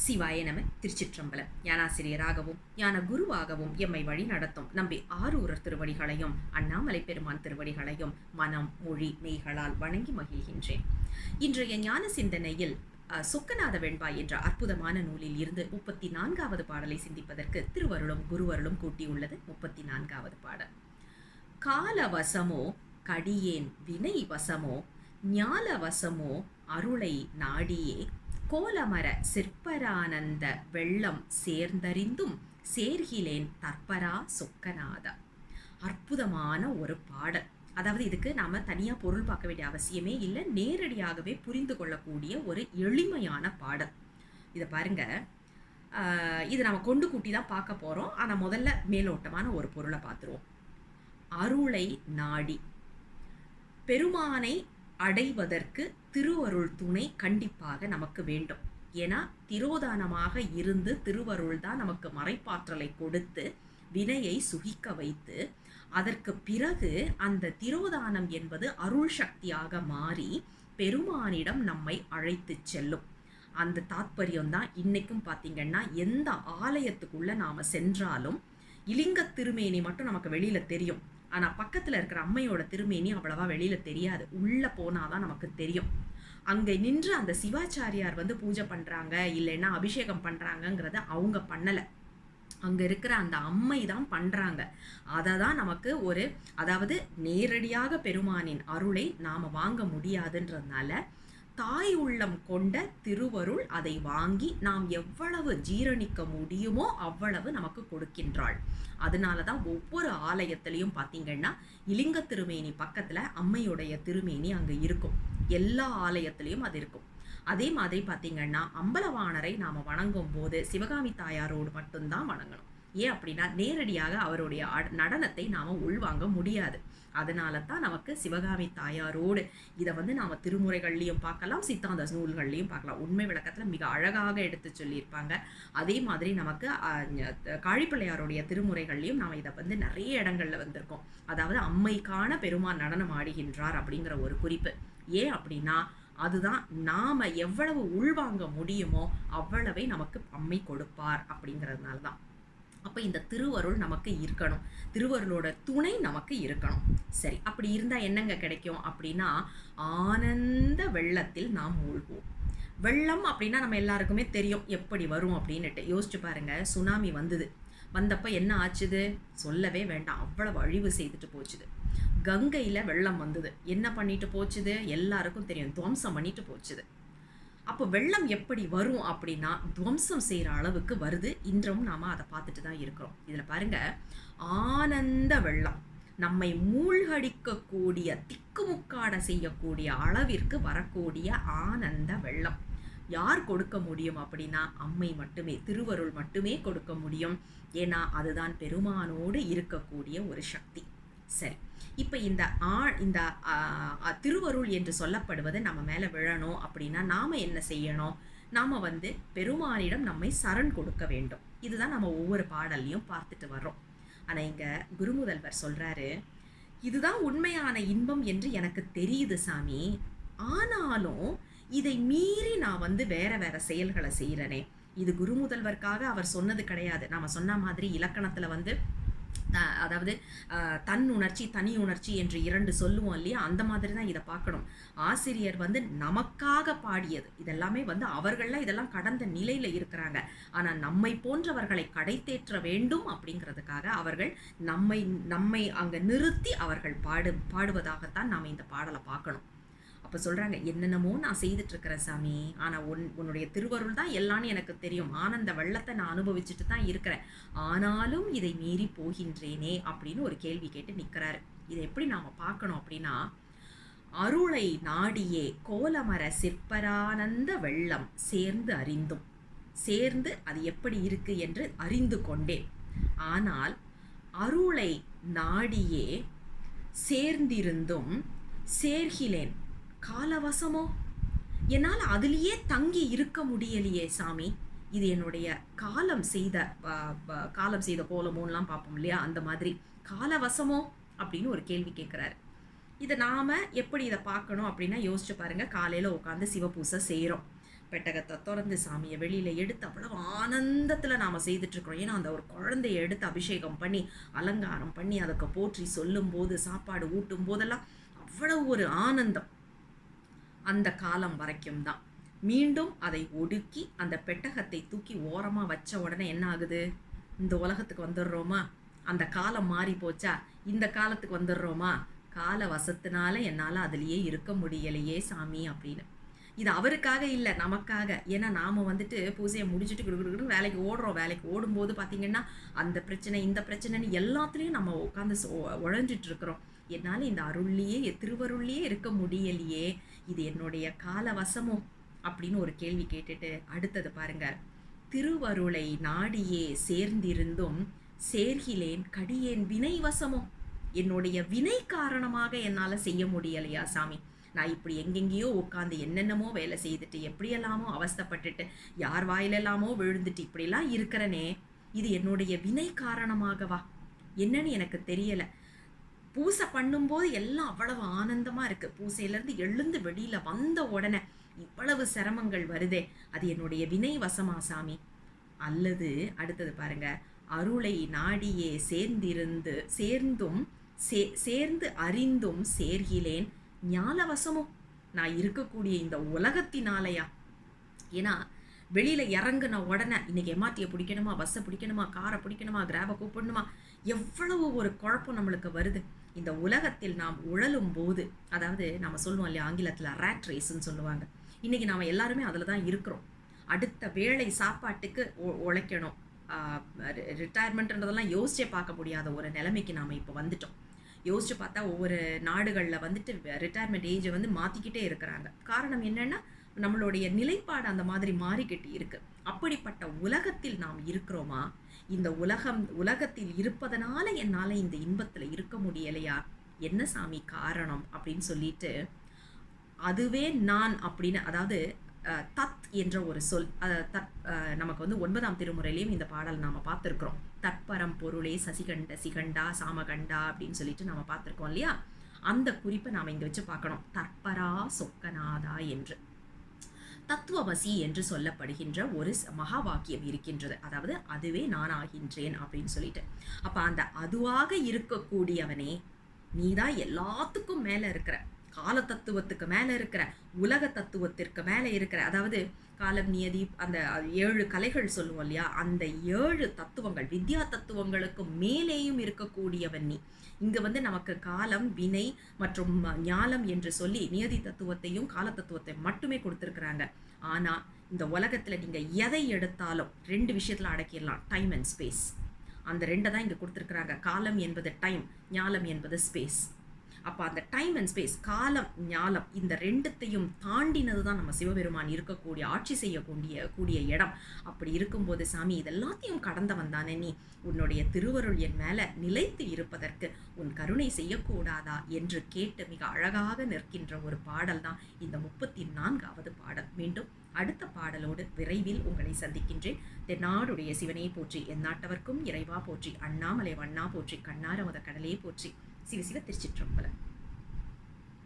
சிவாய நம. திருச்சிற்றம்பலம். ஞானாசிரியராகவும் ஞான குருவாகவும் எம்மை வழி நடத்தும் நம்பி ஆரூரர் திருவடிகளையும் அண்ணாமலை பெருமான் திருவடிகளையும் மனம் மொழி மெய்களால் வணங்கி மகிழ்கின்றேன். இன்றைய ஞான சிந்தனையில் சொக்கநாத வெண்பா என்ற அற்புதமான நூலில் இருந்து 34வது பாடலை சிந்திப்பதற்கு திருவருளும் குருவருளும் கூட்டியுள்ளது. 34வது பாடல். காலவசமோ கடியேன் வினை வசமோ ஞாலவசமோ அருளை நாடியே கோலமர சிற்பரானந்த வெள்ளம் சேர்ந்தறிந்தும் சேர்கிலேன் தற்பரா சொக்கநாதா. அற்புதமான ஒரு பாடல். அதாவது இதுக்கு நாம தனியா பொருள் பார்க்க வேண்டிய அவசியமே இல்லை, நேரடியாகவே புரிந்து கொள்ளக்கூடிய ஒரு எளிமையான பாடல். இதை பாருங்க, இது நம்ம கொண்டு கூட்டி தான் பார்க்க போறோம். ஆனா முதல்ல மேலோட்டமான ஒரு பொருளை பார்த்துருவோம். அருளை நாடி, பெருமானை அடைவதற்கு திருவருள் துணை கண்டிப்பாக நமக்கு வேண்டும். ஏன்னா திரோதானமாக இருந்து திருவருள் தான் நமக்கு மறைப்பாற்றலை கொடுத்து வினையை சுகிக்க வைத்து அதற்கு பிறகு அந்த திரோதானம் என்பது அருள் சக்தியாக மாறி பெருமானிடம் நம்மை அழைத்து செல்லும். அந்த தாத்பரியம்தான் இன்னைக்கும் பார்த்தீங்கன்னா எந்த ஆலயத்துக்குள்ள நாம சென்றாலும் இலிங்க திருமேனி மட்டும் நமக்கு வெளியில தெரியும். ஆனால் பக்கத்தில் இருக்கிற அம்மையோட திருமேனி அவ்வளவா வெளியில் தெரியாது. உள்ளே போனாதான் நமக்கு தெரியும். அங்கே நின்று அந்த சிவாச்சாரியார் பூஜை பண்ணுறாங்க இல்லைன்னா அபிஷேகம் பண்ணுறாங்கங்கிறத அவங்க பண்ணலை, அங்கே இருக்கிற அந்த அம்மை தான் பண்ணுறாங்க. அதை தான் நமக்கு அதாவது நேரடியாக பெருமானின் அருளை நாம் வாங்க முடியாதுன்றதுனால தாய் உள்ளம் கொண்ட திருவருள் அதை வாங்கி நாம் எவ்வளவு ஜீரணிக்க முடியுமோ அவ்வளவு நமக்கு கொடுக்கின்றாள். அதனால தான் ஒவ்வொரு ஆலயத்திலையும் பார்த்தீங்கன்னா இலிங்க திருமேனி பக்கத்தில் அம்மையுடைய திருமேனி அங்கே இருக்கும். எல்லா ஆலயத்திலையும் அது இருக்கும். அதே மாதிரி பார்த்தீங்கன்னா அம்பலவாணரை நாம் வணங்கும் போது சிவகாமி தாயாரோடு மட்டும்தான் வணங்கணும். ஏன் அப்படின்னா நேரடியாக அவருடைய நடனத்தை நாம் உள்வாங்க முடியாது. அதனால தான் நமக்கு சிவகாமி தாயாரோடு இதை நாம் திருமுறைகள்லையும் பார்க்கலாம், சித்தாந்த நூல்கள்லையும் பார்க்கலாம். உண்மை விளக்கத்தில் மிக அழகாக எடுத்து சொல்லியிருப்பாங்க. அதே மாதிரி நமக்கு காழிப்பிள்ளையாருடைய திருமுறைகள்லையும் நாம் இதை நிறைய இடங்கள்ல வந்திருக்கோம். அதாவது அம்மைக்கான பெருமான் நடனம் ஆடுகின்றார் அப்படிங்கிற ஒரு குறிப்பு. ஏன் அப்படின்னா அதுதான் நாம எவ்வளவு உள்வாங்க முடியுமோ அவ்வளவை நமக்கு அம்மை கொடுப்பார் அப்படிங்கிறதுனால தான். அப்போ இந்த திருவருள் நமக்கு இருக்கணும், திருவருளோட துணை நமக்கு இருக்கணும். சரி, அப்படி இருந்தால் என்னங்க கிடைக்கும் அப்படின்னா ஆனந்த வெள்ளத்தில் நாம் மூழ்குவோம். வெள்ளம் அப்படின்னா நம்ம எல்லாருக்குமே தெரியும் எப்படி வரும் அப்படின்னுட்டு. யோசிச்சு பாருங்க, சுனாமி வந்தப்போ என்ன ஆச்சுது சொல்லவே வேண்டாம், அவ்வளவு அழிவு செய்துட்டு போச்சுது. கங்கையில் வெள்ளம் வந்தது, என்ன பண்ணிட்டு போச்சுது எல்லாருக்கும் தெரியும், துவம்சம் பண்ணிட்டு போச்சுது. அப்போ வெள்ளம் எப்படி வரும் அப்படின்னா துவம்சம் செய்கிற அளவுக்கு வருது. இன்றும் நாம் அதை பார்த்துட்டு தான் இருக்கிறோம். இதில் பாருங்க, ஆனந்த வெள்ளம் நம்மை மூழ்கடிக்கக்கூடிய திக்குமுக்காட செய்யக்கூடிய அளவிற்கு வரக்கூடிய ஆனந்த வெள்ளம் யார் கொடுக்க முடியும் அப்படின்னா அம்மை மட்டுமே, திருவருள் மட்டுமே கொடுக்க முடியும். ஏன்னா அதுதான் பெருமானோடு இருக்கக்கூடிய ஒரு சக்தி. சரி, இப்போ இந்த திருவருள் என்று சொல்லப்படுவது நம்ம மேலே விழணும் அப்படின்னா நாம் என்ன செய்யணும்? நாம் பெருமானிடம் நம்மை சரண் கொடுக்க வேண்டும். இதுதான் நம்ம ஒவ்வொரு பாடல்லையும் பார்த்துட்டு வர்றோம். ஆனால் இங்கே குருமுதல்வர் சொல்கிறாரு, இதுதான் உண்மையான இன்பம் என்று எனக்கு தெரியுது சாமி, ஆனாலும் இதை மீறி நான் வேற வேற செயல்களை செய்கிறனே. இது குருமுதல்வர்க்காக அவர் சொன்னது கிடையாது. நாம் சொன்ன மாதிரி இலக்கணத்தில் அதாவது தன் உணர்ச்சி தனி உணர்ச்சி என்று 2 சொல்லுவோம் இல்லையா, அந்த மாதிரி தான் இதை பார்க்கணும். ஆசிரியர் நமக்காக பாடியது இதெல்லாமே அவர்கள்லாம் இதெல்லாம் கடந்த நிலையில இருக்கிறாங்க. ஆனால் நம்மை போன்றவர்களை கடைத்தேற்ற வேண்டும் அப்படிங்கிறதுக்காக அவர்கள் நம்மை அங்கே நிறுத்தி அவர்கள் பாடுவதாகத்தான் நாம் இந்த பாடலை பார்க்கணும். அப்போ சொல்கிறாங்க, என்னென்னமோ நான் செய்துட்டு இருக்கிறேன் சாமி, ஆனால் உன்னுடைய திருவருள் தான் எல்லான்னு எனக்கு தெரியும், ஆனந்த வெள்ளத்தை நான் அனுபவிச்சுட்டு தான் இருக்கிறேன், ஆனாலும் இதை மீறி போகின்றேனே அப்படின்னு ஒரு கேள்வி கேட்டு நிற்கிறாரு. இதை எப்படி நாம் பார்க்கணும் அப்படின்னா, அருளை நாடியே கோலமர சிற்பரானந்த வெள்ளம் சேர்ந்து அது எப்படி இருக்கு என்று அறிந்து கொண்டேன். ஆனால் அருளை நாடியே சேர்ந்திருந்தும் சேர்கிலேன் காலவசமோ, என்னால் அதிலேயே தங்கி இருக்க முடியலையே சாமி, இது என்னுடைய காலம் செய்த கோலமோலாம் பார்ப்போம் இல்லையா, அந்த மாதிரி காலவசமோ அப்படின்னு ஒரு கேள்வி கேட்குறாரு. இதை நாம் எப்படி இதை பார்க்கணும் அப்படின்னா யோசிச்சு பாருங்கள். காலையில் உட்காந்து சிவபூசை செய்கிறோம், பெட்டகத்தை திறந்து சாமியை வெளியில் எடுத்து அவ்வளவு ஆனந்தத்தில் நாம் செய்துட்ருக்குறோம். ஏன்னா அந்த ஒரு குழந்தைய எடுத்து அபிஷேகம் பண்ணி அலங்காரம் பண்ணி அதுக்கு போற்றி சொல்லும்போது சாப்பாடு ஊட்டும் போதெல்லாம் அவ்வளவு ஒரு ஆனந்தம். அந்த காலம் வரைக்கும் தான். மீண்டும் அதை ஒடுக்கி அந்த பெட்டகத்தை தூக்கி ஓரமாக வச்ச உடனே என்ன ஆகுது? இந்த உலகத்துக்கு வந்துடுறோமா? அந்த காலம் மாறி போச்சா? இந்த காலத்துக்கு வந்துடுறோமா? கால வசத்தினால என்னால் அதுலேயே இருக்க முடியலையே சாமி அப்படின்னு. இது அவருக்காக இல்லை, நமக்காக. ஏன்னா நாம் வந்துட்டு பூஜையை முடிச்சுட்டு கொடுக்குறோம், வேலைக்கு ஓடுறோம். வேலைக்கு ஓடும்போது பார்த்திங்கன்னா அந்த பிரச்சனை இந்த பிரச்சனைன்னு எல்லாத்துலேயும் நம்ம உட்காந்து உழஞ்சிட்டு இருக்கிறோம். என்னால் இந்த அருள்லேயே திருவருள்லேயே இருக்க முடியலையே, இது என்னுடைய கால வசமோ அப்படின்னு ஒரு கேள்வி கேட்டுட்டு அடுத்தது பாருங்க. திருவருளை நாடியே சேர்ந்திருந்தும் சேர்கிலேன் கடியேன் வினை வசமோ. என்னுடைய வினை காரணமாக என்னால் செய்ய முடியலையா சாமி? நான் இப்படி எங்கெங்கேயோ உட்காந்து என்னென்னமோ வேலை செய்துட்டு எப்படியெல்லாமோ அவஸ்தைப்பட்டுட்டு யார் வாயிலெல்லாமோ விழுந்துட்டு இப்படிலாம் இருக்கிறனே, இது என்னுடைய வினை காரணமாகவா என்னன்னு எனக்கு தெரியலை. பூசை பண்ணும்போது எல்லாம் அவ்வளவு ஆனந்தமாக இருக்குது. பூசையிலேருந்து எழுந்து வெளியில் வந்த உடனே இவ்வளவு சிரமங்கள் வருதே, அது என்னுடைய வினை வசமா சாமி? அல்லது அடுத்தது பாருங்க. அருளை நாடியே சேர்ந்து அறிந்தும் சேர்கிலேன் ஞாலவசமோ. நான் இருக்கக்கூடிய இந்த உலகத்தினாலையா? ஏன்னா வெளியில் இறங்குன உடனே இன்றைக்கி எம்ஆர்டியை பிடிக்கணுமா, பஸ்ஸை பிடிக்கணுமா, காரை பிடிக்கணுமா, கிராபை கூப்பிடணுமா, எவ்வளவு ஒரு குழப்பம் நம்மளுக்கு வருது. இந்த உலகத்தில் நாம் உழலும் போது, அதாவது நம்ம சொல்லுவோம் இல்லையா, ஆங்கிலத்தில் ரேட் ரேஸ்ன்னு சொல்லுவாங்க. இன்றைக்கி நாம் எல்லாருமே அதில் தான் இருக்கிறோம். அடுத்த வேளை சாப்பாட்டுக்கு உழைக்கணும். ரிட்டையர்மெண்ட்ன்றதெல்லாம் யோசிச்சே பார்க்க முடியாத ஒரு நிலைமைக்கு நாம் இப்போ வந்துட்டோம். யோசிச்சு பார்த்தா ஒவ்வொரு நாடுகளில் வந்துட்டு ரிட்டையர்மெண்ட் ஏஜை வந்து மாற்றிக்கிட்டே இருக்கிறாங்க. காரணம் என்னென்னா நம்மளுடைய நிலைப்பாடு அந்த மாதிரி மாறிக்கிட்டு இருக்கு. அப்படிப்பட்ட உலகத்தில் நாம் இருக்கிறோமா? இந்த உலகத்தில் இருப்பதனால என்னால் இந்த இன்பத்தில் இருக்க முடியலையா? என்ன சாமி காரணம் அப்படின்னு சொல்லிட்டு அதுவே நான் அப்படின்னு, அதாவது தத் என்ற ஒரு சொல், நமக்கு வந்து 9ஆம் திருமுறையிலையும் இந்த பாடல் நாம் பார்த்துருக்குறோம். தற்பரம் பொருளே சசிகண்ட சிகண்டா சாமகண்டா அப்படின்னு சொல்லிட்டு நம்ம பார்த்துருக்கோம் இல்லையா? அந்த குறிப்பை நாம் இங்கே வச்சு பார்க்கணும். தற்பரா சொக்கநாதா என்று தத்துவமசி என்று சொல்லப்படுகின்ற ஒரு மகா வாக்கியம் இருக்கின்றது. அதாவது அதுவே நான் ஆகின்றேன் அப்படின்னு சொல்லிட்டு. அப்போ அந்த அதுவாக இருக்கக்கூடியவனே நீதான் எல்லாத்துக்கும் மேலே இருக்கிற, கால தத்துவத்துக்கு மேலே இருக்கிற, உலக தத்துவத்திற்கு மேலே இருக்கிற, அதாவது காலம் நியதி அந்த 7 கலைகள் சொல்லுவோம் இல்லையா, அந்த 7 தத்துவங்கள் வித்யா தத்துவங்களுக்கு மேலேயும் இருக்கக்கூடியவன் நீ. இங்கே வந்து நமக்கு காலம், வினை மற்றும் ஞானம் என்று சொல்லி நியதி தத்துவத்தையும் கால தத்துவத்தை மட்டுமே கொடுத்துருக்குறாங்க. ஆனால் இந்த உலகத்தில் நீங்கள் எதை எடுத்தாலும் 2 விஷயத்தில் அடக்கிடலாம், டைம் அண்ட் ஸ்பேஸ். அந்த 2 தான் இங்கே கொடுத்துருக்குறாங்க. காலம் என்பது டைம், ஞானம் என்பது ஸ்பேஸ். அப்போ அந்த டைம் அண்ட் ஸ்பேஸ், காலம் ஞானம், இந்த 2த்தையும் தாண்டினது தான் நம்ம சிவபெருமான் இருக்கக்கூடிய ஆட்சி செய்யக்கூடிய இடம். அப்படி இருக்கும்போது சாமி இதெல்லாத்தையும் கடந்தவன் தானே நீ, உன்னுடைய திருவருள் என் மேலே நிலைத்து இருப்பதற்கு உன் கருணை செய்யக்கூடாதா என்று கேட்டு மிக அழகாக நிற்கின்ற ஒரு பாடல் தான் இந்த 34வது பாடல். மீண்டும் அடுத்த பாடலோடு விரைவில் உங்களை சந்திக்கின்றேன். தென்னாடுடைய சிவனை போற்றி, எந்நாட்டவர்க்கும் இறைவா போற்றி, அண்ணாமலை வண்ணா போற்றி, கண்ணாரமுத கடலே போற்றி, சிவ சிவ திருச்சிற்றம்பலம்.